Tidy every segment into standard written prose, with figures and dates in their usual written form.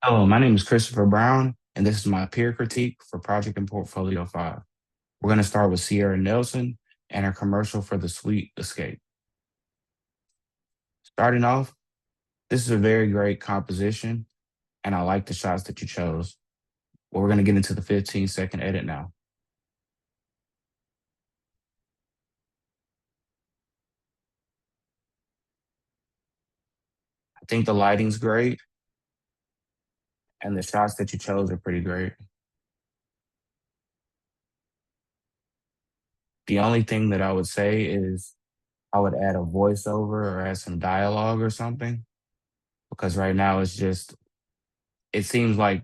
Hello, my name is Christopher Brown, and this is my peer critique for Project and Portfolio 5. We're going to start with Sierra Nelson and her commercial for the Sweet Escape. Starting off, this is a very great composition, and I like the shots that you chose. Well, we're going to get into the 15-second edit now. I think the lighting's great, and the shots that you chose are pretty great. The only thing that I would say is I would add a voiceover or add some dialogue or something, because right now it seems like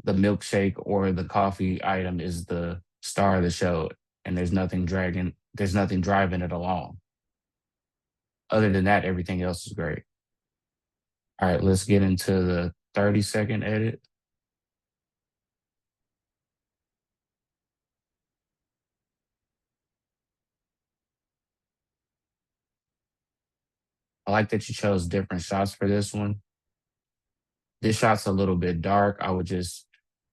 the milkshake or the coffee item is the star of the show, and there's nothing driving it along. Other than that, everything else is great. All right, let's get into the 30-second edit. I like that you chose different shots for this one. This shot's a little bit dark. I would just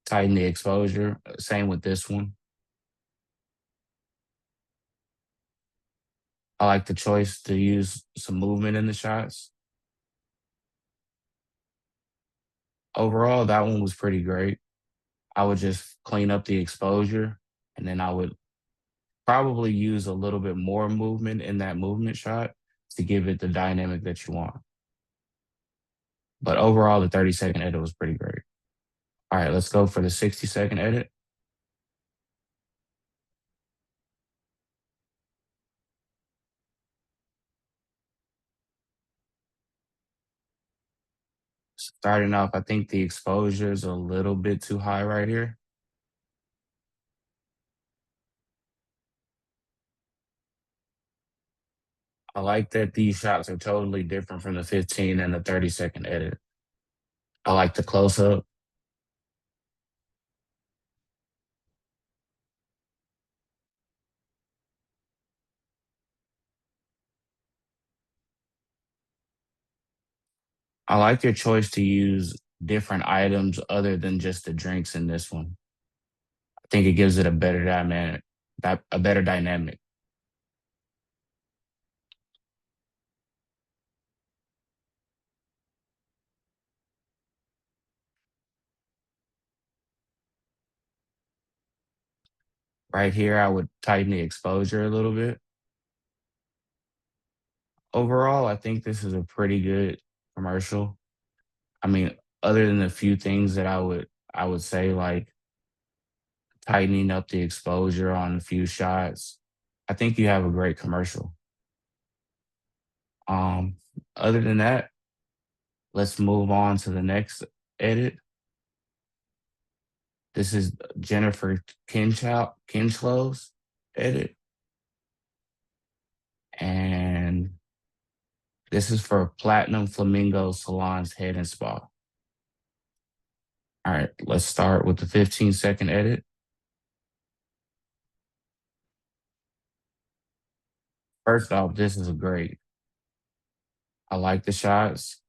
tighten the exposure. Same with this one. I like the choice to use some movement in the shots. Overall, that one was pretty great. I would just clean up the exposure, and then I would probably use a little bit more movement in that movement shot to give it the dynamic that you want. But overall, the 30-second edit was pretty great. All right, let's go for the 60-second edit. Starting off, I think the exposure is a little bit too high right here. I like that these shots are totally different from the 15 and the 30-second edit. I like the close up. I like your choice to use different items other than just the drinks in this one. I think it gives it a better dynamic. A better dynamic. Right here, I would tighten the exposure a little bit. Overall, I think this is a pretty good commercial. I mean, other than a few things that I would say like tightening up the exposure on a few shots, I think you have a great commercial. Um, Other than that, let's move on to the next edit. This is Jennifer Kinchlow's edit, and this is for Platinum Flamingo Salon's Head and Spa. All right, let's start with the 15-second edit. First off, this is great. I like the shots.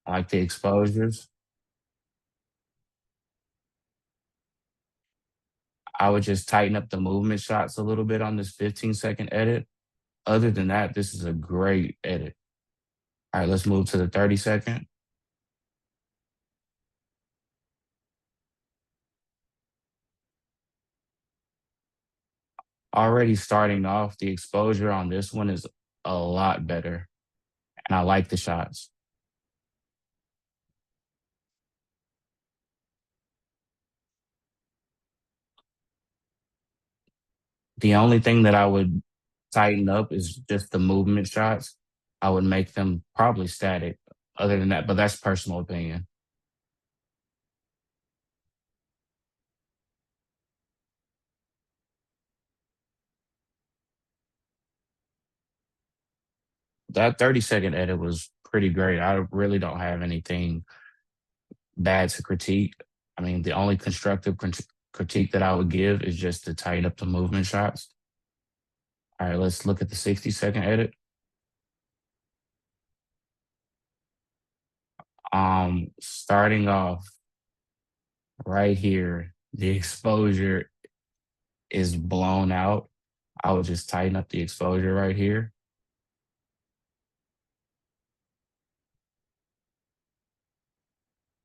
I like the exposures. I would just tighten up the movement shots a little bit on this 15-second edit. Other than that, this is a great edit. All right, let's move to the 30-second. Already starting off, the exposure on this one is a lot better, and I like the shots. The only thing that I would tighten up is just the movement shots. I would make them probably static. Other than that, but that's personal opinion. That 30-second edit was pretty great. I really don't have anything bad to critique. I mean, the only constructive critique that I would give is just to tighten up the movement shots. All right, let's look at the 60-second edit. Starting off, right here, the exposure is blown out. I would just tighten up the exposure right here.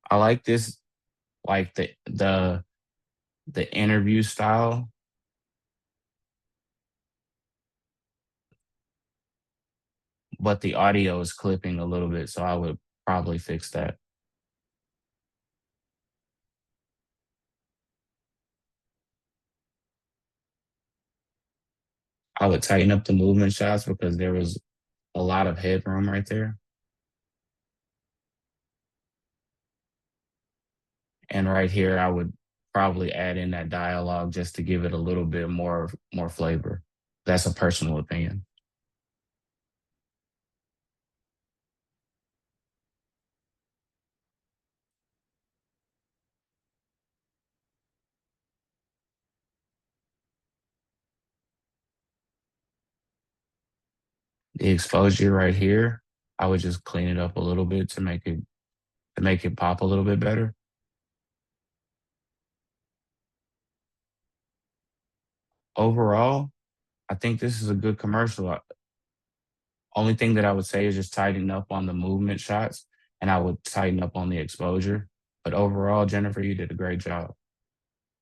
I like this, like the interview style, but the audio is clipping a little bit, so I would probably fix that. I would tighten up the movement shots because there was a lot of headroom right there. And right here, I would probably add in that dialogue just to give it a little bit more flavor. That's a personal opinion. The exposure right here, I would just clean it up a little bit to make it pop a little bit better. Overall, I think this is a good commercial. Only thing that I would say is just tighten up on the movement shots and I would tighten up on the exposure. But overall, Jennifer, you did a great job.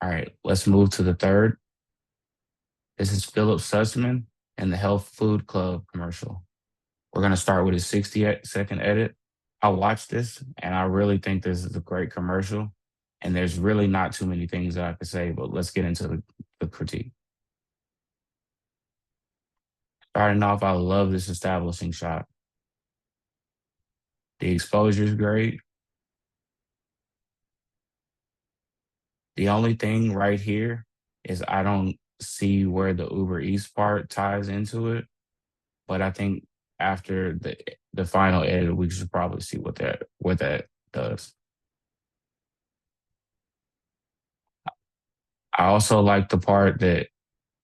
All right, let's move to the third. This is Phillip Sussman and the Health Food Club commercial. We're going to start with a 60-second edit. I watched this and I really think this is a great commercial. And there's really not too many things that I could say, but let's get into the critique. Starting off, I love this establishing shot. The exposure is great. The only thing right here is I don't see where the Uber Eats part ties into it, but I think after the final edit, we should probably see what that does. I also like the part that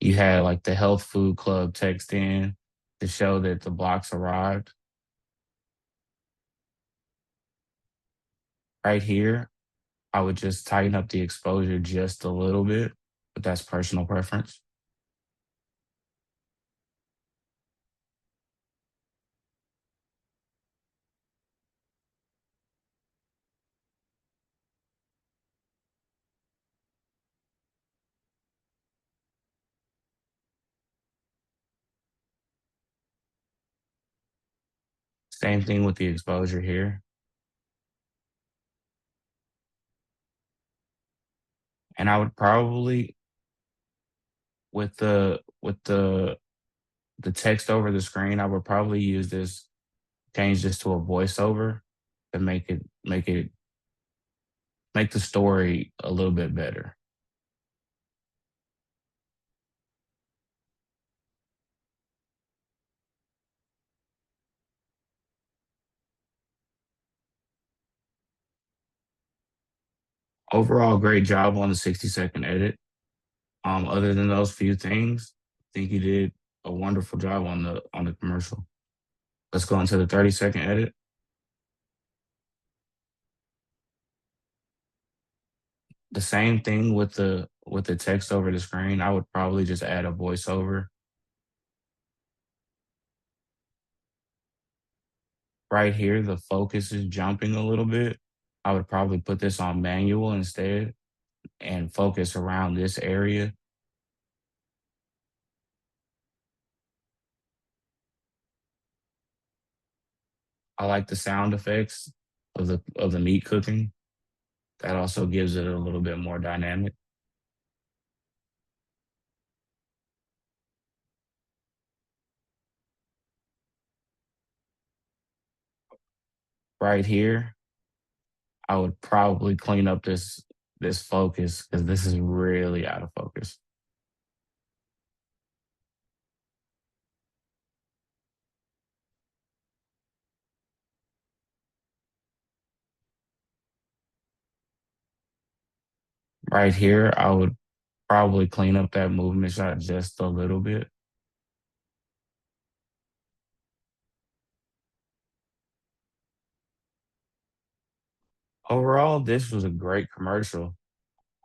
you had like the health food club text in to show that the blocks arrived. Right here, I would just tighten up the exposure just a little bit, but that's personal preference. Same thing with the exposure here. And I would probably with the text over the screen, I would probably use this, change this to a voiceover to make the story a little bit better. Overall, great job on the 60-second edit. Other than those few things, I think you did a wonderful job on the commercial. Let's go into the 30-second edit. The same thing with the text over the screen. I would probably just add a voiceover. Right here, the focus is jumping a little bit. I would probably put this on manual instead and focus around this area. I like the sound effects of the meat cooking. That also gives it a little bit more dynamic. Right here, I would probably clean up this focus because this is really out of focus. Right here, I would probably clean up that movement shot just a little bit. Overall, this was a great commercial.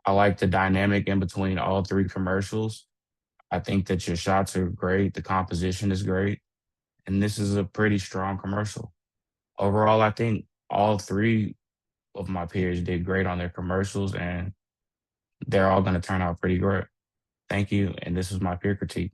I like the dynamic in between all three commercials. I think that your shots are great, the composition is great, and this is a pretty strong commercial. Overall, I think all three of my peers did great on their commercials, and they're all going to turn out pretty great. Thank you, and this is my peer critique.